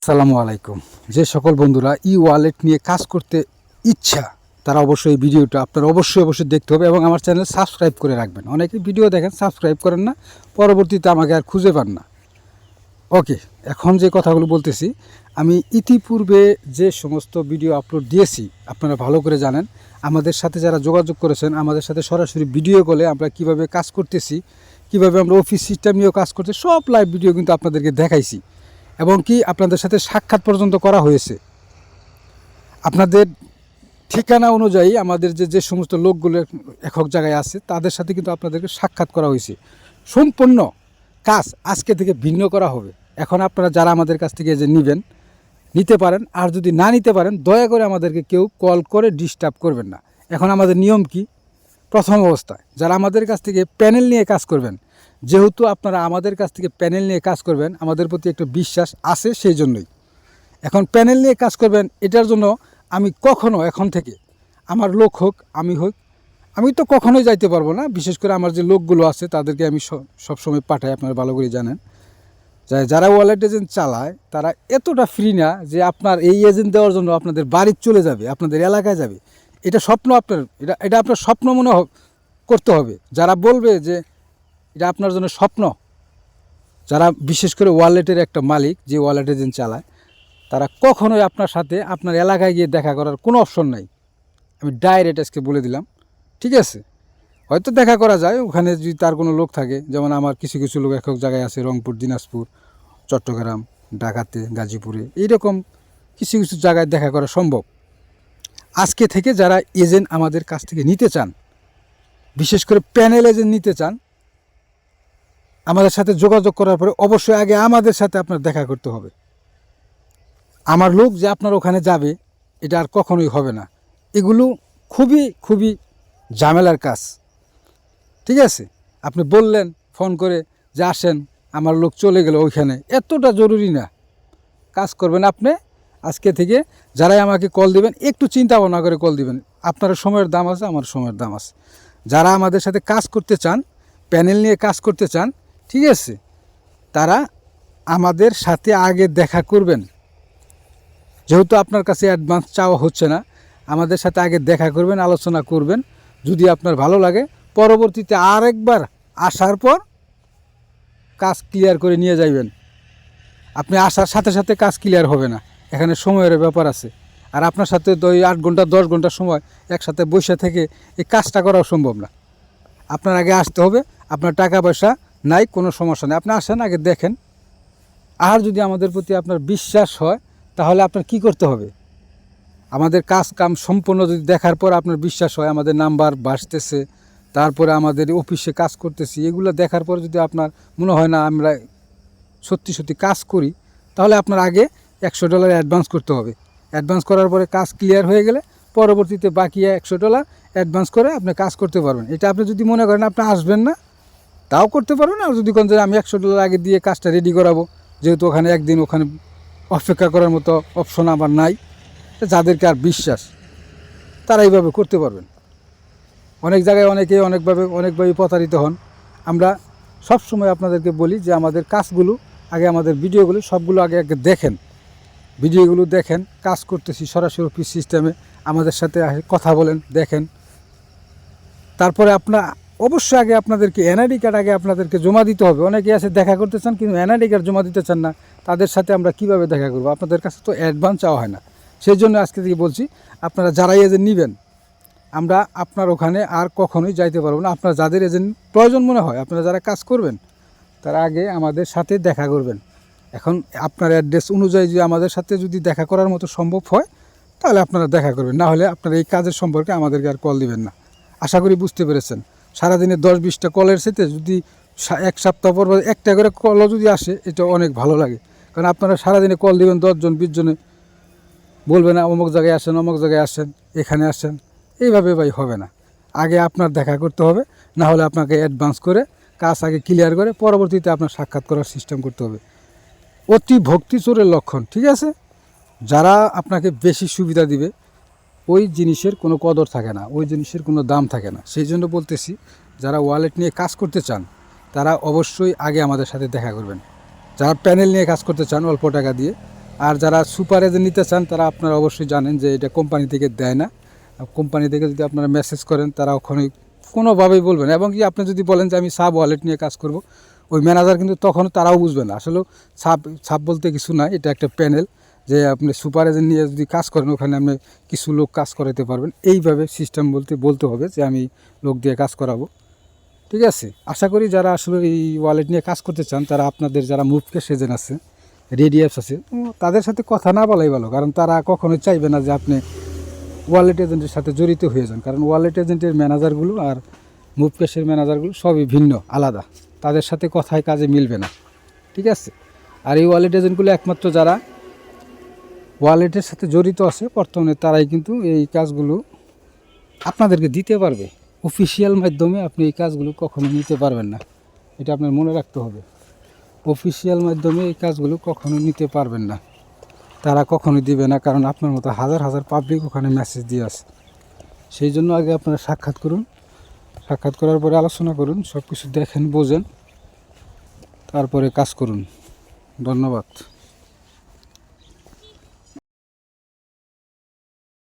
আসসালামু আলাইকুম। যে সকল বন্ধুরা ওয়ালেট নিয়ে কাজ করতে ইচ্ছা তারা অবশ্যই এই ভিডিওটা আপনারা অবশ্যই দেখতে হবে এবং আমার চ্যানেল সাবস্ক্রাইব করে রাখবেন। অনেকে ভিডিও দেখেন সাবস্ক্রাইব করেন না, পরবর্তীতে আমাকে আর খুঁজে পান না। ওকে, এখন যে কথাগুলো বলতেছি, আমি ইতিপূর্বে যে সমস্ত ভিডিও আপলোড দিয়েছি আপনারা ভালো করে জানেন। আমাদের সাথে যারা যোগাযোগ করেছেন, আমাদের সাথে সরাসরি ভিডিও কলে আমরা কিভাবে কাজ করতেছি, কিভাবে আমরা অফিস সিস্টেম নিয়েও কাজ করতে, সব লাইভ ভিডিও কিন্তু আপনাদেরকে দেখাইছি এবং কি আপনাদের সাথে সাক্ষাৎ পর্যন্ত করা হয়েছে। আপনাদের ঠিকানা অনুযায়ী আমাদের যে সমস্ত লোকগুলো একক জায়গায় আছে তাদের সাথে কিন্তু আপনাদেরকে সাক্ষাৎ করা হয়েছে। সম্পূর্ণ কাজ আজকে থেকে ভিন্ন করা হবে। এখন আপনারা যারা আমাদের কাছ থেকে যে নিতে পারেন, আর যদি না নিতে পারেন দয়া করে আমাদেরকে কেউ কল করে ডিস্টার্ব করবেন না। এখন আমাদের নিয়ম কি, প্রথম অবস্থায় যারা আমাদের কাছ থেকে প্যানেল নিয়ে কাজ করবেন, যেহেতু আপনারা আমাদের কাছ থেকে প্যানেল নিয়ে কাজ করবেন, আমাদের প্রতি একটু বিশ্বাস আছে, সেই জন্যই এখন প্যানেল নিয়ে কাজ করবেন। এটার জন্য আমি কখনো এখন থেকে আমার লোক হোক আমি তো কখনোই যাইতে পারবো না। বিশেষ করে আমার যে লোকগুলো আছে তাদেরকে আমি সবসময় পাঠাই, আপনারা ভালো করে জানেন। যারা ওয়ালেট এজেন্ট চালায় তারা এতটা ফ্রি না যে আপনার এই এজেন্ট দেওয়ার জন্য আপনাদের বাড়ি চলে যাবে, আপনাদের এলাকায় যাবে। এটা স্বপ্ন, এটা আপনার স্বপ্ন মনে করতে হবে। যারা বলবে যে এটা আপনার জন্য স্বপ্ন, যারা বিশেষ করে ওয়ালেটের একটা মালিক যে ওয়ালেট এজেন্ট চালায়, তারা কখনোই আপনার সাথে আপনার এলাকায় গিয়ে দেখা করার কোনো অপশন নাই। আমি ডাইরেক্ট আজকে বলে দিলাম, ঠিক আছে? হয়তো দেখা করা যায় ওখানে যদি তার কোনো লোক থাকে, যেমন আমার কিছু কিছু লোক একক জায়গায় আছে, রংপুর, দিনাজপুর, চট্টগ্রাম, ঢাকাতে, গাজীপুরে, এইরকম কিছু কিছু জায়গায় দেখা করা সম্ভব। আজকে থেকে যারা এজেন্ট আমাদের কাছ থেকে নিতে চান, বিশেষ করে প্যানেল এজেন্ট নিতে চান, আমাদের সাথে যোগাযোগ করার পরে অবশ্যই আগে আমাদের সাথে আপনার দেখা করতে হবে। আমার লোক যে আপনার ওখানে যাবে এটা আর কখনোই হবে না। এগুলো খুবই খুবই ঝামেলার কাজ, ঠিক আছে? আপনি বললেন ফোন করে যে আসেন, আমার লোক চলে গেল ওইখানে, এতটা জরুরি না। কাজ করবেন আপনি আজকে থেকে। যারাই আমাকে কল দিবেন একটু চিন্তা ভাবনা করে কল দিবেন। আপনার সময়ের দাম আছে, আমার সময়ের দাম আছে। যারা আমাদের সাথে কাজ করতে চান, প্যানেল নিয়ে কাজ করতে চান, ঠিক আছে, তারা আমাদের সাথে আগে দেখা করবেন। যেহেতু আপনার কাছে অ্যাডভান্স চাওয়া হচ্ছে না, আমাদের সাথে আগে দেখা করবেন, আলোচনা করবেন। যদি আপনার ভালো লাগে পরবর্তীতে আরেকবার আসার পর কাজ ক্লিয়ার করে নিয়ে যাইবেন। আপনি আসার সাথে সাথে কাজ ক্লিয়ার হবে না, এখানে সময়ের ব্যাপার আছে। আর আপনার সাথে 8 ঘন্টা 10 ঘন্টা সময় একসাথে বসে থেকে এই কাজটা করাও সম্ভব না। আপনার আগে আসতে হবে। আপনার টাকা পয়সা নাই, কোনো সমস্যা নেই, আপনি আসেন, আগে দেখেন। আর যদি আমাদের প্রতি আপনার বিশ্বাস হয় তাহলে আপনার কি করতে হবে, আমাদের কাজ কাম সম্পূর্ণ যদি দেখার পর আপনার বিশ্বাস হয়, আমাদের নাম্বার বাসতেছে, তারপরে আমাদের অফিসে কাজ করতেছি, এগুলো দেখার পর যদি আপনার মনে হয় না আমরা সত্যি সত্যি কাজ করি, তাহলে আপনার আগে $100 অ্যাডভান্স করতে হবে। অ্যাডভান্স করার পরে কাজ ক্লিয়ার হয়ে গেলে পরবর্তীতে বাকি $100 অ্যাডভান্স করে আপনি কাজ করতে পারবেন। এটা আপনি যদি মনে করেন আপনি আসবেন না, তাও করতে পারবেন। আর যদি কোন যে আমি $100 আগে দিয়ে কাজটা রেডি করাবো, যেহেতু ওখানে একদিন ওখানে অপেক্ষা করার মতো অপশন আমার নাই, যাদেরকে আর বিশ্বাস তারা এইভাবে করতে পারবেন। অনেক জায়গায় অনেকভাবে প্রতারিত হন। আমরা সব সময় আপনাদেরকে বলি যে আমাদের কাজগুলো আগে, আমাদের ভিডিওগুলো সবগুলো আগে দেখেন, ভিডিওগুলো দেখেন। কাজ করতেছি সরাসরি অফিস সিস্টেমে, আমাদের সাথে কথা বলেন, দেখেন। তারপরে অবশ্যই আগে আপনাদেরকে এনআইডি কার্ড আগে আপনাদেরকে জমা দিতে হবে। অনেকে আছে দেখা করতে চান কিন্তু এনআইডি কার্ড জমা দিতে চান না, তাদের সাথে আমরা কিভাবে দেখা করব? আপনাদের কাছে তো অ্যাডভান্স চাওয়া হয় না। সেই জন্য আজকে থেকে বলছি, আপনারা যারাই এজেন্ট নেবেন, আমরা আপনার ওখানে আর কখনোই যাইতে পারবো না। আপনার যাদের এজেন্ট প্রয়োজন মনে হয়, আপনারা যারা কাজ করবেন, তারা আগে আমাদের সাথে দেখা করবেন। এখন আপনার অ্যাড্রেস অনুযায়ী যদি আমাদের সাথে যদি দেখা করার মতো সম্ভব হয় তাহলে আপনারা দেখা করবেন, না হলে আপনারা এই কাজের সম্পর্কে আমাদেরকে আর কল দিবেন না। আশা করি বুঝতে পেরেছেন। সারাদিনে 10-20টা কলের সাথে যদি এক সপ্তাহ পর একটা করে কলও যদি আসে, এটা অনেক ভালো লাগে। কারণ আপনারা সারাদিনে কল দিবেন 10 জন 20 জনে, বলবে না অমুক জায়গায় আসেন, অমুক জায়গায় আসেন, এখানে আসেন। এইভাবে ভাই হবে না। আগে আপনার দেখা করতে হবে, না হলে আপনাকে অ্যাডভান্স করে কাজ আগে ক্লিয়ার করে পরবর্তীতে আপনার সাক্ষাৎ করার সিস্টেম করতে হবে। অতি ভক্তি চোরের লক্ষণ, ঠিক আছে? যারা আপনাকে বেশি সুবিধা দিবে ওই জিনিসের কোনো কদর থাকে না, ওই জিনিসের কোনো দাম থাকে না। সেই জন্য বলতেছি, যারা ওয়ালেট নিয়ে কাজ করতে চান তারা অবশ্যই আগে আমাদের সাথে দেখা করবেন। যারা প্যানেল নিয়ে কাজ করতে চান অল্প টাকা দিয়ে, আর যারা সুপার এজেন্ট নিতে চান তারা আপনারা অবশ্যই জানেন যে এটা কোম্পানি থেকে দেয় না। কোম্পানি থেকে যদি আপনারা মেসেজ করেন তারা ওখানে কোনোভাবেই বলবেন, এবং কি আপনি যদি বলেন যে আমি সাব ওয়ালেট নিয়ে কাজ করব, ওই ম্যানেজার কিন্তু তখন তারাও বুঝবে না আসলে সাব বলতে কিছু নাই, এটা একটা প্যানেল। যে আপনি সুপার এজেন্ট নিয়ে যদি কাজ করেন ওখানে আপনি কিছু লোক কাজ করাতে পারবেন, এইভাবে সিস্টেম বলতে হবে যে আমি লোক দিয়ে কাজ করাবো। ঠিক আছে, আশা করি যারা আসলে এই ওয়ালেট নিয়ে কাজ করতে চান তারা আপনাদের যারা মুভকেশ এজেন্ট আছে, রেডি অ্যাপস আছে, তাদের সাথে কথা না বলাই ভালো, কারণ তারা কখনোই চাইবে না যে আপনি ওয়ালেট এজেন্টের সাথে জড়িত হয়ে যান, কারণ ওয়ালেট এজেন্টের ম্যানেজারগুলো আর মুভকেশের ম্যানেজারগুলো সবই ভিন্ন, আলাদা, তাদের সাথে কথায় কাজে মিলবে না। ঠিক আছে, আর এই ওয়ালেট এজেন্টগুলো একমাত্র যারা ওয়ালেটের সাথে জড়িত আছে বর্তমানে তারাই কিন্তু এই কাজগুলো আপনাদেরকে দিতে পারবে। অফিসিয়াল মাধ্যমে আপনি এই কাজগুলো কখনো নিতে পারবেন না, এটা আপনার মনে রাখতে হবে। অফিসিয়াল মাধ্যমে এই কাজগুলো কখনো নিতে পারবেন না, তারা কখনোই দিবে না, কারণ আপনার মতো হাজার হাজার পাবলিক ওখানে মেসেজ দিয়ে আছে। সেই জন্য আগে আপনারা সাক্ষাৎ করুন, সাক্ষাৎ করার পরে আলোচনা করুন, সব কিছু দেখেন বোঝেন, তারপরে কাজ করুন। ধন্যবাদ।